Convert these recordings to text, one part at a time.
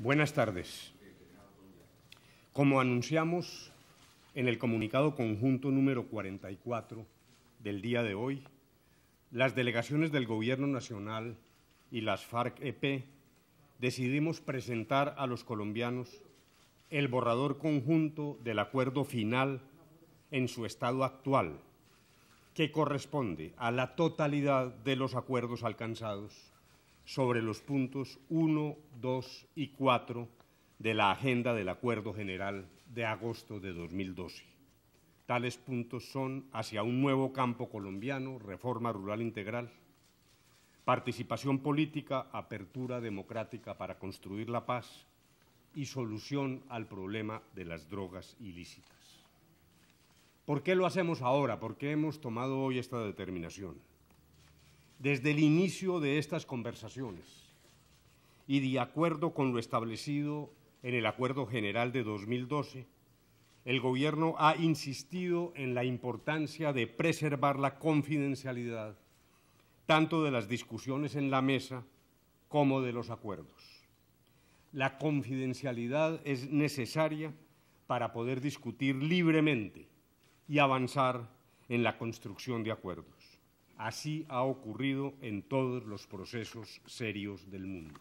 Buenas tardes. Como anunciamos en el comunicado conjunto número 44 del día de hoy, las delegaciones del Gobierno Nacional y las FARC-EP decidimos presentar a los colombianos el borrador conjunto del acuerdo final en su estado actual, que corresponde a la totalidad de los acuerdos alcanzados sobre los puntos 1, 2 y 4 de la agenda del Acuerdo General de agosto de 2012. Tales puntos son hacia un nuevo campo colombiano, reforma rural integral, participación política, apertura democrática para construir la paz y solución al problema de las drogas ilícitas. ¿Por qué lo hacemos ahora? ¿Por qué hemos tomado hoy esta determinación? Desde el inicio de estas conversaciones y de acuerdo con lo establecido en el Acuerdo General de 2012, el Gobierno ha insistido en la importancia de preservar la confidencialidad tanto de las discusiones en la mesa como de los acuerdos. La confidencialidad es necesaria para poder discutir libremente y avanzar en la construcción de acuerdos. Así ha ocurrido en todos los procesos serios del mundo.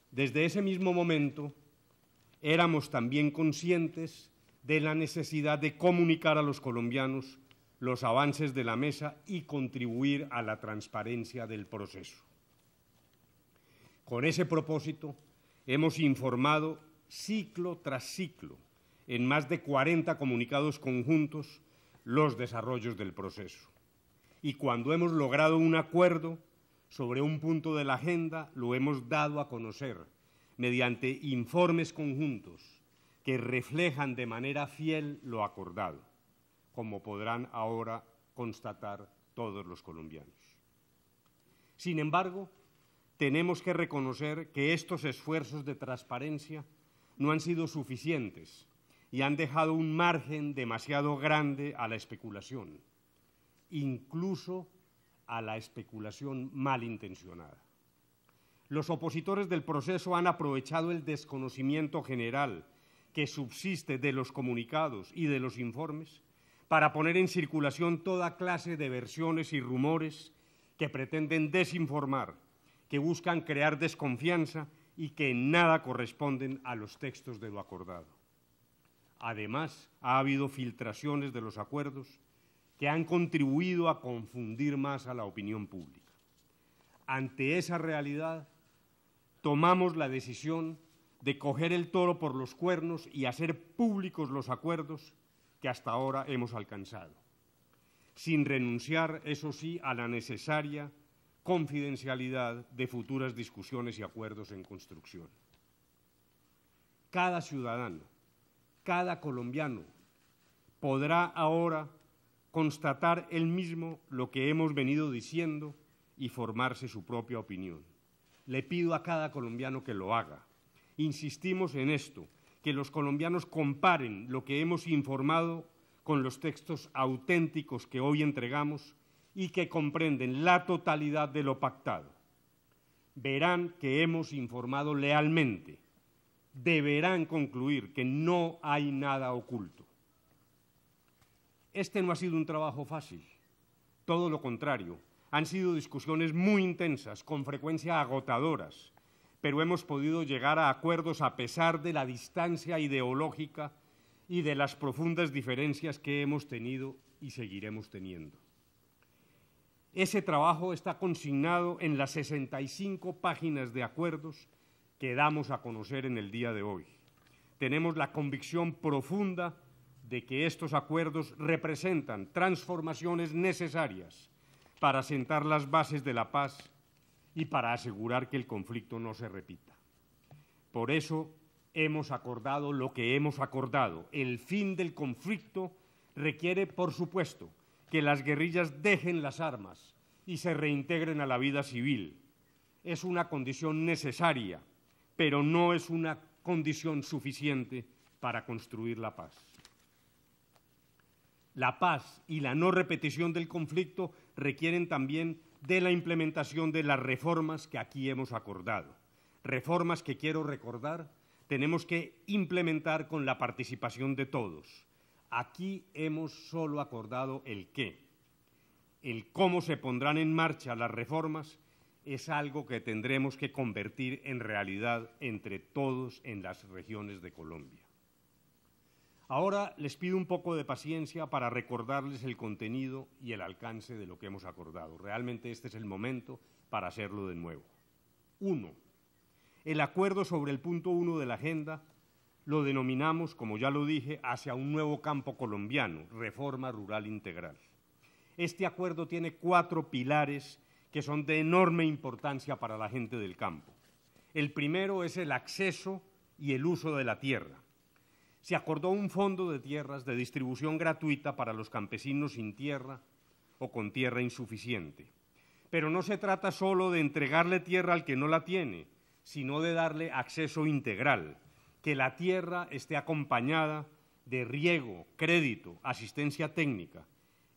Desde ese mismo momento, éramos también conscientes de la necesidad de comunicar a los colombianos los avances de la mesa y contribuir a la transparencia del proceso. Con ese propósito, hemos informado ciclo tras ciclo, en más de 40 comunicados conjuntos, los desarrollos del proceso. Y cuando hemos logrado un acuerdo sobre un punto de la agenda, lo hemos dado a conocer mediante informes conjuntos que reflejan de manera fiel lo acordado, como podrán ahora constatar todos los colombianos. Sin embargo, tenemos que reconocer que estos esfuerzos de transparencia no han sido suficientes y han dejado un margen demasiado grande a la especulación, incluso a la especulación malintencionada. Los opositores del proceso han aprovechado el desconocimiento general que subsiste de los comunicados y de los informes para poner en circulación toda clase de versiones y rumores que pretenden desinformar, que buscan crear desconfianza y que en nada corresponden a los textos de lo acordado. Además, ha habido filtraciones de los acuerdos que han contribuido a confundir más a la opinión pública. Ante esa realidad, tomamos la decisión de coger el toro por los cuernos y hacer públicos los acuerdos que hasta ahora hemos alcanzado, sin renunciar, eso sí, a la necesaria confidencialidad de futuras discusiones y acuerdos en construcción. Cada ciudadano, cada colombiano podrá ahora constatar él mismo lo que hemos venido diciendo y formarse su propia opinión. Le pido a cada colombiano que lo haga. Insistimos en esto, que los colombianos comparen lo que hemos informado con los textos auténticos que hoy entregamos y que comprenden la totalidad de lo pactado. Verán que hemos informado lealmente. Deberán concluir que no hay nada oculto. Este no ha sido un trabajo fácil, todo lo contrario. Han sido discusiones muy intensas, con frecuencia agotadoras, pero hemos podido llegar a acuerdos a pesar de la distancia ideológica y de las profundas diferencias que hemos tenido y seguiremos teniendo. Ese trabajo está consignado en las 65 páginas de acuerdos que damos a conocer en el día de hoy. Tenemos la convicción profunda de que estos acuerdos representan transformaciones necesarias para sentar las bases de la paz y para asegurar que el conflicto no se repita. Por eso hemos acordado lo que hemos acordado. El fin del conflicto requiere, por supuesto, que las guerrillas dejen las armas y se reintegren a la vida civil. Es una condición necesaria, pero no es una condición suficiente para construir la paz. La paz y la no repetición del conflicto requieren también de la implementación de las reformas que aquí hemos acordado. reformas que quiero recordar tenemos que implementar con la participación de todos. Aquí hemos solo acordado el qué. El cómo se pondrán en marcha las reformas es algo que tendremos que convertir en realidad entre todos en las regiones de Colombia. Ahora les pido un poco de paciencia para recordarles el contenido y el alcance de lo que hemos acordado. Realmente este es el momento para hacerlo de nuevo. 1. El acuerdo sobre el punto 1 de la agenda lo denominamos, como ya lo dije, hacia un nuevo campo colombiano, reforma rural integral. Este acuerdo tiene 4 pilares que son de enorme importancia para la gente del campo. El primero es el acceso y el uso de la tierra. Se acordó un fondo de tierras de distribución gratuita para los campesinos sin tierra o con tierra insuficiente. Pero no se trata solo de entregarle tierra al que no la tiene, sino de darle acceso integral, que la tierra esté acompañada de riego, crédito, asistencia técnica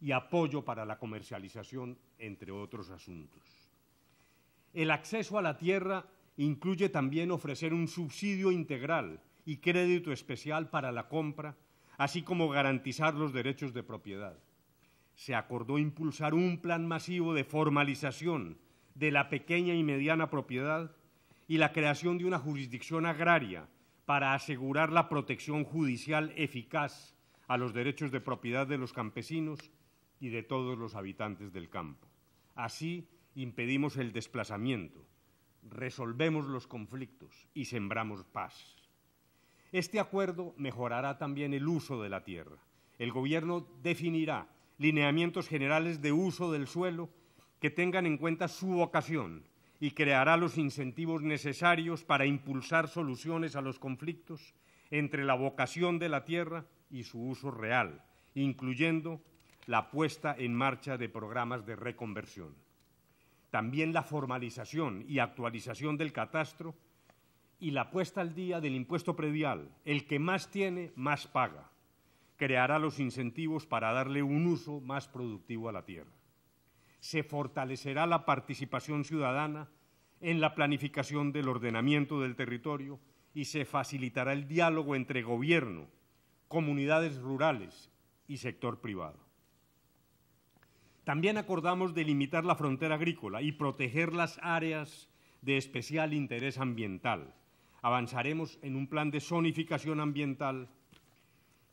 y apoyo para la comercialización, entre otros asuntos. El acceso a la tierra incluye también ofrecer un subsidio integral y crédito especial para la compra, así como garantizar los derechos de propiedad. Se acordó impulsar un plan masivo de formalización de la pequeña y mediana propiedad y la creación de una jurisdicción agraria para asegurar la protección judicial eficaz a los derechos de propiedad de los campesinos y de todos los habitantes del campo. Así impedimos el desplazamiento, resolvemos los conflictos y sembramos paz. Este acuerdo mejorará también el uso de la tierra. El Gobierno definirá lineamientos generales de uso del suelo que tengan en cuenta su vocación y creará los incentivos necesarios para impulsar soluciones a los conflictos entre la vocación de la tierra y su uso real, incluyendo la puesta en marcha de programas de reconversión. También la formalización y actualización del catastro y la puesta al día del impuesto predial. El que más tiene, más paga. Creará los incentivos para darle un uso más productivo a la tierra. Se fortalecerá la participación ciudadana en la planificación del ordenamiento del territorio y se facilitará el diálogo entre gobierno, comunidades rurales y sector privado. También acordamos delimitar la frontera agrícola y proteger las áreas de especial interés ambiental. Avanzaremos en un plan de zonificación ambiental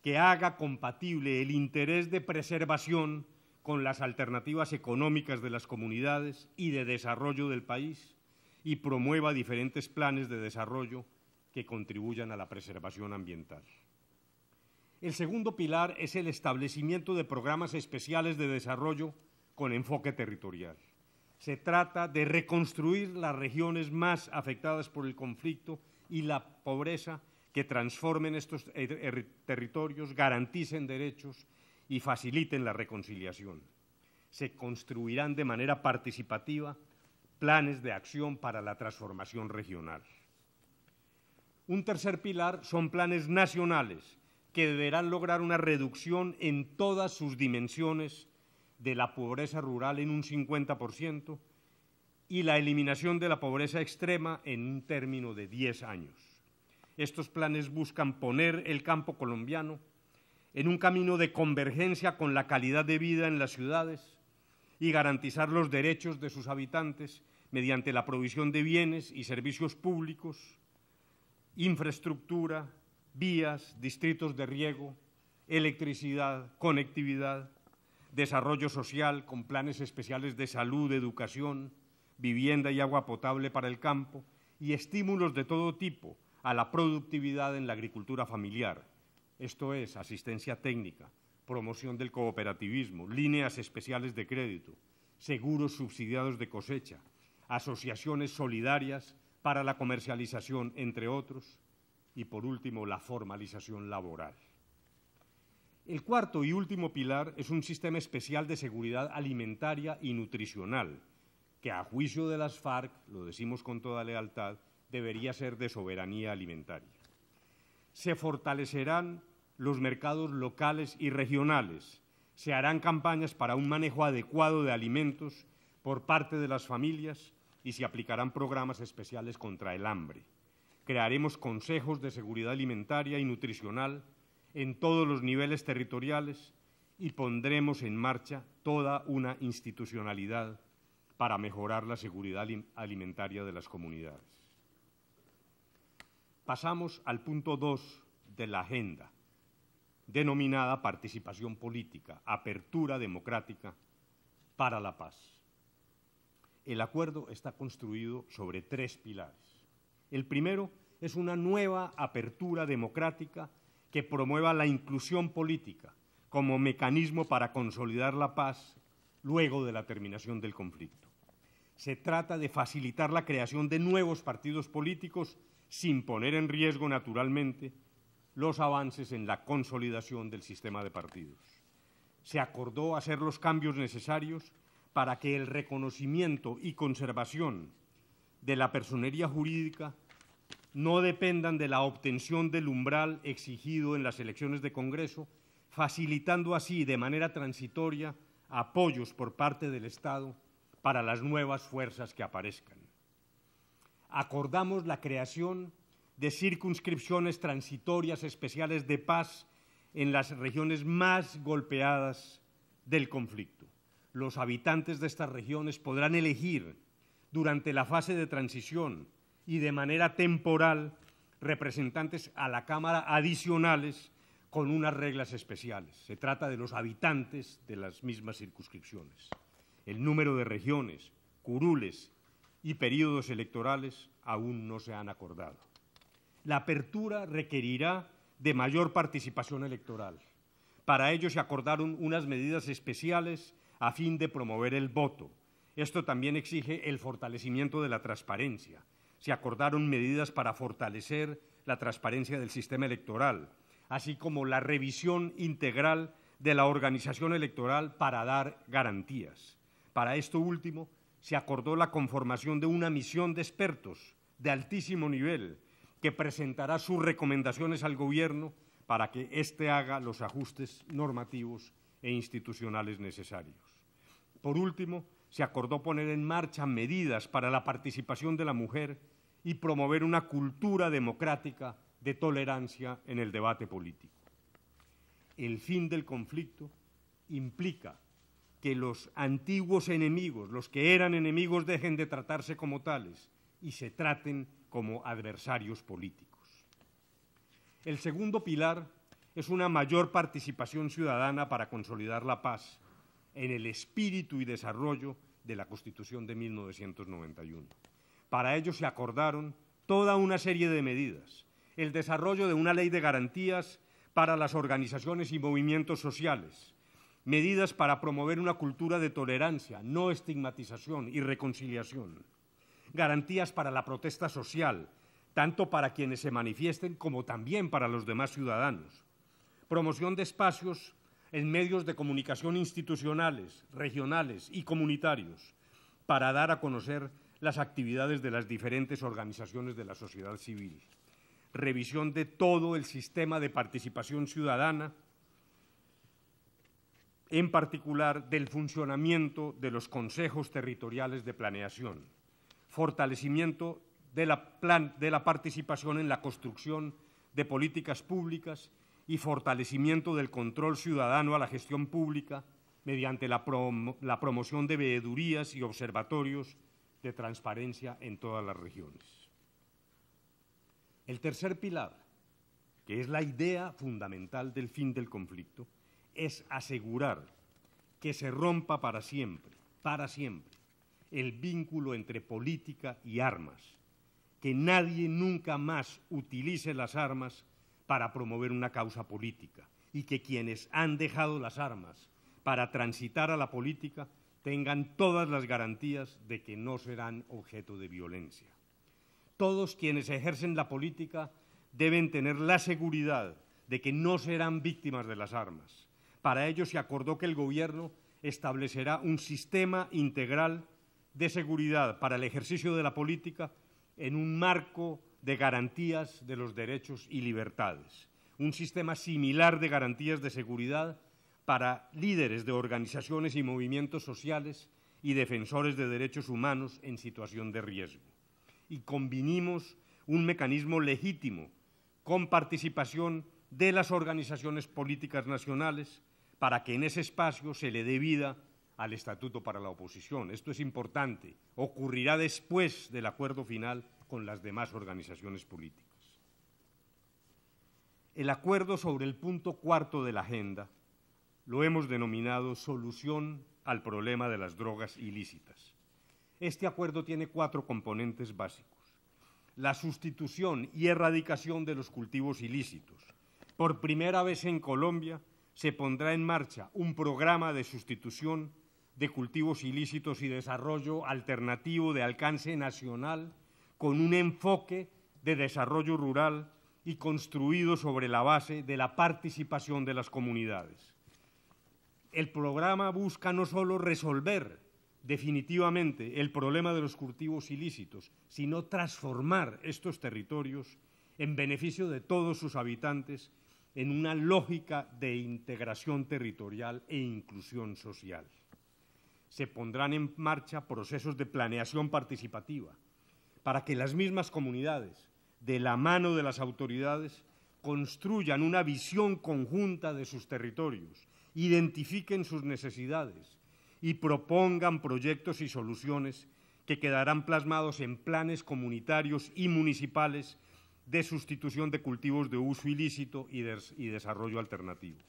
que haga compatible el interés de preservación con las alternativas económicas de las comunidades y de desarrollo del país y promueva diferentes planes de desarrollo que contribuyan a la preservación ambiental. El segundo pilar es el establecimiento de programas especiales de desarrollo con enfoque territorial. Se trata de reconstruir las regiones más afectadas por el conflicto y la pobreza, que transformen estos territorios, garanticen derechos y faciliten la reconciliación. Se construirán de manera participativa planes de acción para la transformación regional. Un tercer pilar son planes nacionales que deberán lograr una reducción en todas sus dimensiones de la pobreza rural en un 50% y la eliminación de la pobreza extrema en un término de 10 años. Estos planes buscan poner el campo colombiano en un camino de convergencia con la calidad de vida en las ciudades y garantizar los derechos de sus habitantes mediante la provisión de bienes y servicios públicos, infraestructura, vías, distritos de riego, electricidad, conectividad, desarrollo social con planes especiales de salud, educación, vivienda y agua potable para el campo y estímulos de todo tipo a la productividad en la agricultura familiar. Esto es asistencia técnica, promoción del cooperativismo, líneas especiales de crédito, seguros subsidiados de cosecha, asociaciones solidarias para la comercialización, entre otros, y por último, la formalización laboral. El cuarto y último pilar es un sistema especial de seguridad alimentaria y nutricional, que a juicio de las FARC, lo decimos con toda lealtad, debería ser de soberanía alimentaria. Se fortalecerán los mercados locales y regionales, se harán campañas para un manejo adecuado de alimentos por parte de las familias, y se aplicarán programas especiales contra el hambre. Crearemos consejos de seguridad alimentaria y nutricional en todos los niveles territoriales y pondremos en marcha toda una institucionalidad para mejorar la seguridad alimentaria de las comunidades. Pasamos al punto 2 de la agenda, denominada participación política, apertura democrática para la paz. El acuerdo está construido sobre 3 pilares. El primero es una nueva apertura democrática que promueva la inclusión política como mecanismo para consolidar la paz luego de la terminación del conflicto. Se trata de facilitar la creación de nuevos partidos políticos sin poner en riesgo, naturalmente, los avances en la consolidación del sistema de partidos. Se acordó hacer los cambios necesarios para que el reconocimiento y conservación de la personería jurídica no dependan de la obtención del umbral exigido en las elecciones de Congreso, facilitando así de manera transitoria apoyos por parte del Estado para las nuevas fuerzas que aparezcan. Acordamos la creación de circunscripciones transitorias especiales de paz en las regiones más golpeadas del conflicto. Los habitantes de estas regiones podrán elegir durante la fase de transición y de manera temporal representantes a la Cámara adicionales con unas reglas especiales. Se trata de los habitantes de las mismas circunscripciones. El número de regiones, curules y períodos electorales aún no se han acordado. La apertura requerirá de mayor participación electoral. Para ello se acordaron unas medidas especiales a fin de promover el voto. Esto también exige el fortalecimiento de la transparencia. Se acordaron medidas para fortalecer la transparencia del sistema electoral, así como la revisión integral de la organización electoral para dar garantías. Para esto último, se acordó la conformación de una misión de expertos de altísimo nivel que presentará sus recomendaciones al Gobierno para que éste haga los ajustes normativos e institucionales necesarios. Por último, se acordó poner en marcha medidas para la participación de la mujer y promover una cultura democrática de tolerancia en el debate político. El fin del conflicto implica que los antiguos enemigos, los que eran enemigos, dejen de tratarse como tales y se traten como adversarios políticos. El segundo pilar es una mayor participación ciudadana para consolidar la paz en el espíritu y desarrollo de la Constitución de 1991. Para ello se acordaron toda una serie de medidas: el desarrollo de una ley de garantías para las organizaciones y movimientos sociales, medidas para promover una cultura de tolerancia, no estigmatización y reconciliación, garantías para la protesta social, tanto para quienes se manifiesten como también para los demás ciudadanos, promoción de espacios en medios de comunicación institucionales, regionales y comunitarios, para dar a conocer las actividades de las diferentes organizaciones de la sociedad civil, revisión de todo el sistema de participación ciudadana, en particular del funcionamiento de los consejos territoriales de planeación, fortalecimiento de la participación en la construcción de políticas públicas y fortalecimiento del control ciudadano a la gestión pública mediante la promoción de veedurías y observatorios de transparencia en todas las regiones. El tercer pilar, que es la idea fundamental del fin del conflicto, es asegurar que se rompa para siempre, el vínculo entre política y armas, que nadie nunca más utilice las armas para promover una causa política y que quienes han dejado las armas para transitar a la política tengan todas las garantías de que no serán objeto de violencia. Todos quienes ejercen la política deben tener la seguridad de que no serán víctimas de las armas. Para ello se acordó que el Gobierno establecerá un sistema integral de seguridad para el ejercicio de la política en un marco de garantías de los derechos y libertades, un sistema similar de garantías de seguridad para líderes de organizaciones y movimientos sociales y defensores de derechos humanos en situación de riesgo. Y convinimos un mecanismo legítimo con participación de las organizaciones políticas nacionales para que en ese espacio se le dé vida al Estatuto para la Oposición. Esto es importante, ocurrirá después del acuerdo final con las demás organizaciones políticas. El acuerdo sobre el punto cuarto de la agenda lo hemos denominado solución al problema de las drogas ilícitas. Este acuerdo tiene 4 componentes básicos. La sustitución y erradicación de los cultivos ilícitos. Por primera vez en Colombia se pondrá en marcha un programa de sustitución de cultivos ilícitos y desarrollo alternativo de alcance nacional con un enfoque de desarrollo rural y construido sobre la base de la participación de las comunidades. El programa busca no solo resolver definitivamente el problema de los cultivos ilícitos, sino transformar estos territorios en beneficio de todos sus habitantes en una lógica de integración territorial e inclusión social. Se pondrán en marcha procesos de planeación participativa para que las mismas comunidades, de la mano de las autoridades, construyan una visión conjunta de sus territorios, identifiquen sus necesidades y propongan proyectos y soluciones que quedarán plasmados en planes comunitarios y municipales de sustitución de cultivos de uso ilícito y desarrollo alternativo.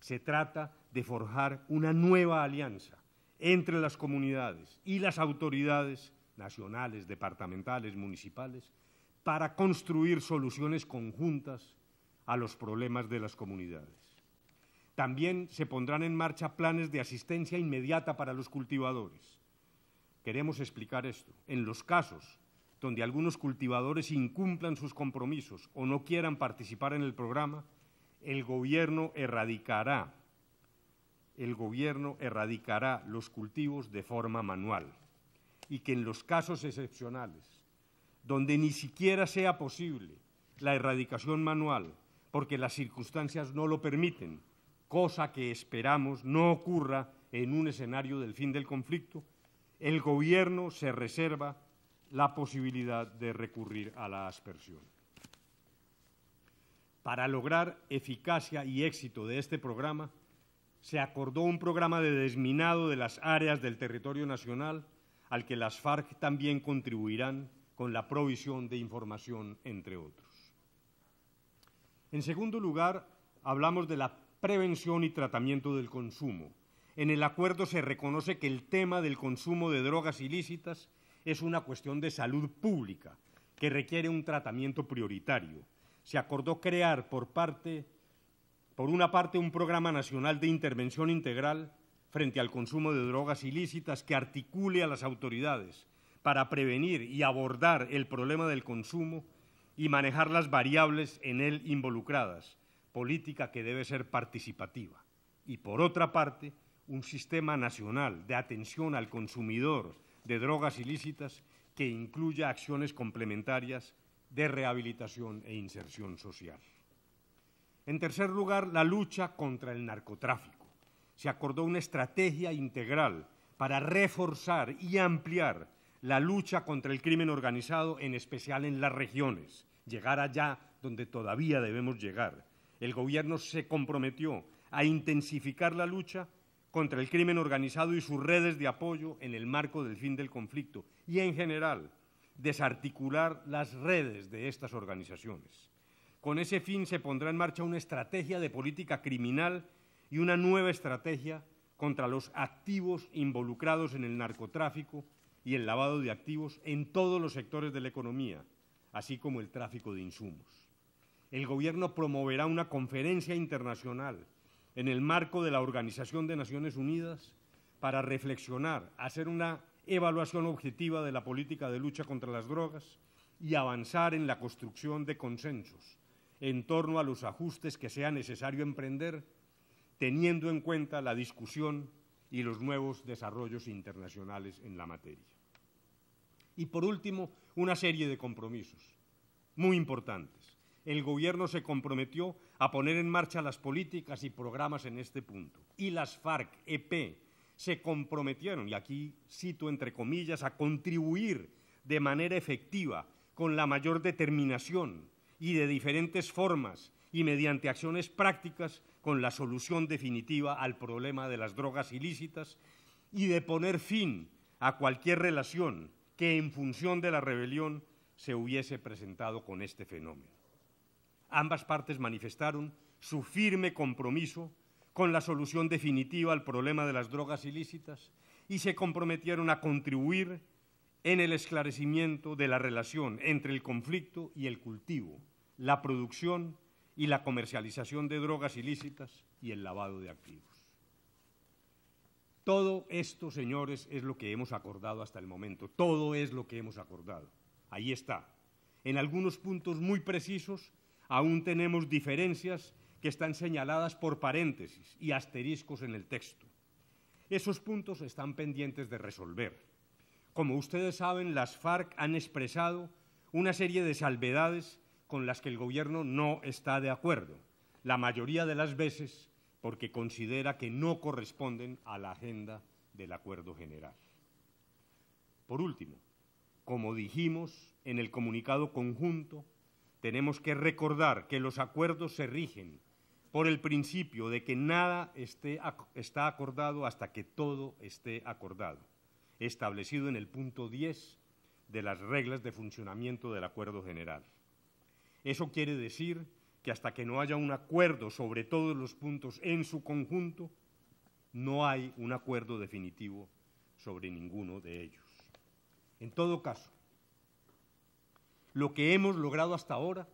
Se trata de forjar una nueva alianza entre las comunidades y las autoridades nacionales, departamentales, municipales, para construir soluciones conjuntas a los problemas de las comunidades. También se pondrán en marcha planes de asistencia inmediata para los cultivadores. Queremos explicar esto. En los casos donde algunos cultivadores incumplan sus compromisos o no quieran participar en el programa, el gobierno erradicará los cultivos de forma manual y que en los casos excepcionales, donde ni siquiera sea posible la erradicación manual porque las circunstancias no lo permiten, cosa que esperamos no ocurra en un escenario del fin del conflicto, el gobierno se reserva la posibilidad de recurrir a la aspersión. Para lograr eficacia y éxito de este programa, se acordó un programa de desminado de las áreas del territorio nacional al que las FARC también contribuirán con la provisión de información, entre otros. En segundo lugar, hablamos de la prevención y tratamiento del consumo. En el acuerdo se reconoce que el tema del consumo de drogas ilícitas es una cuestión de salud pública que requiere un tratamiento prioritario. Se acordó crear por una parte un programa nacional de intervención integral frente al consumo de drogas ilícitas que articule a las autoridades para prevenir y abordar el problema del consumo y manejar las variables en él involucradas, política que debe ser participativa. Y por otra parte, un sistema nacional de atención al consumidor de drogas ilícitas que incluya acciones complementarias de rehabilitación e inserción social. En tercer lugar, la lucha contra el narcotráfico. Se acordó una estrategia integral para reforzar y ampliar la lucha contra el crimen organizado, en especial en las regiones, llegar allá donde todavía debemos llegar. El gobierno se comprometió a intensificar la lucha contra el crimen organizado y sus redes de apoyo en el marco del fin del conflicto y, en general, desarticular las redes de estas organizaciones. Con ese fin se pondrá en marcha una estrategia de política criminal y una nueva estrategia contra los activos involucrados en el narcotráfico y el lavado de activos en todos los sectores de la economía, así como el tráfico de insumos. El gobierno promoverá una conferencia internacional en el marco de la Organización de Naciones Unidas para reflexionar, hacer una evaluación objetiva de la política de lucha contra las drogas y avanzar en la construcción de consensos en torno a los ajustes que sea necesario emprender, teniendo en cuenta la discusión y los nuevos desarrollos internacionales en la materia. Y por último, una serie de compromisos muy importantes. El gobierno se comprometió a poner en marcha las políticas y programas en este punto. Y las FARC-EP se comprometieron, y aquí cito entre comillas, a contribuir de manera efectiva, con la mayor determinación y de diferentes formas y mediante acciones prácticas, con la solución definitiva al problema de las drogas ilícitas y de poner fin a cualquier relación que en función de la rebelión se hubiese presentado con este fenómeno. Ambas partes manifestaron su firme compromiso con la solución definitiva al problema de las drogas ilícitas y se comprometieron a contribuir en el esclarecimiento de la relación entre el conflicto y el cultivo, la producción y la comercialización de drogas ilícitas y el lavado de activos. Todo esto, señores, es lo que hemos acordado hasta el momento. Todo es lo que hemos acordado. Ahí está. En algunos puntos muy precisos aún tenemos diferencias que están señaladas por paréntesis y asteriscos en el texto. Esos puntos están pendientes de resolver. Como ustedes saben, las FARC han expresado una serie de salvedades con las que el gobierno no está de acuerdo, la mayoría de las veces porque considera que no corresponden a la agenda del acuerdo general. Por último, como dijimos en el comunicado conjunto, tenemos que recordar que los acuerdos se rigen por el principio de que nada está acordado hasta que todo esté acordado, establecido en el punto 10 de las reglas de funcionamiento del acuerdo general. Eso quiere decir que hasta que no haya un acuerdo sobre todos los puntos en su conjunto, no hay un acuerdo definitivo sobre ninguno de ellos. En todo caso, lo que hemos logrado hasta ahora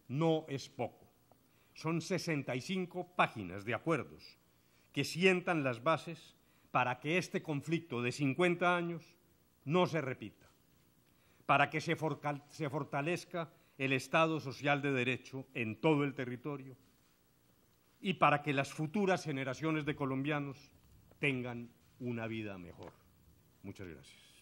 no es poco. Son 65 páginas de acuerdos que sientan las bases para que este conflicto de 50 años no se repita, para que se fortalezca el Estado social de derecho en todo el territorio y para que las futuras generaciones de colombianos tengan una vida mejor. Muchas gracias.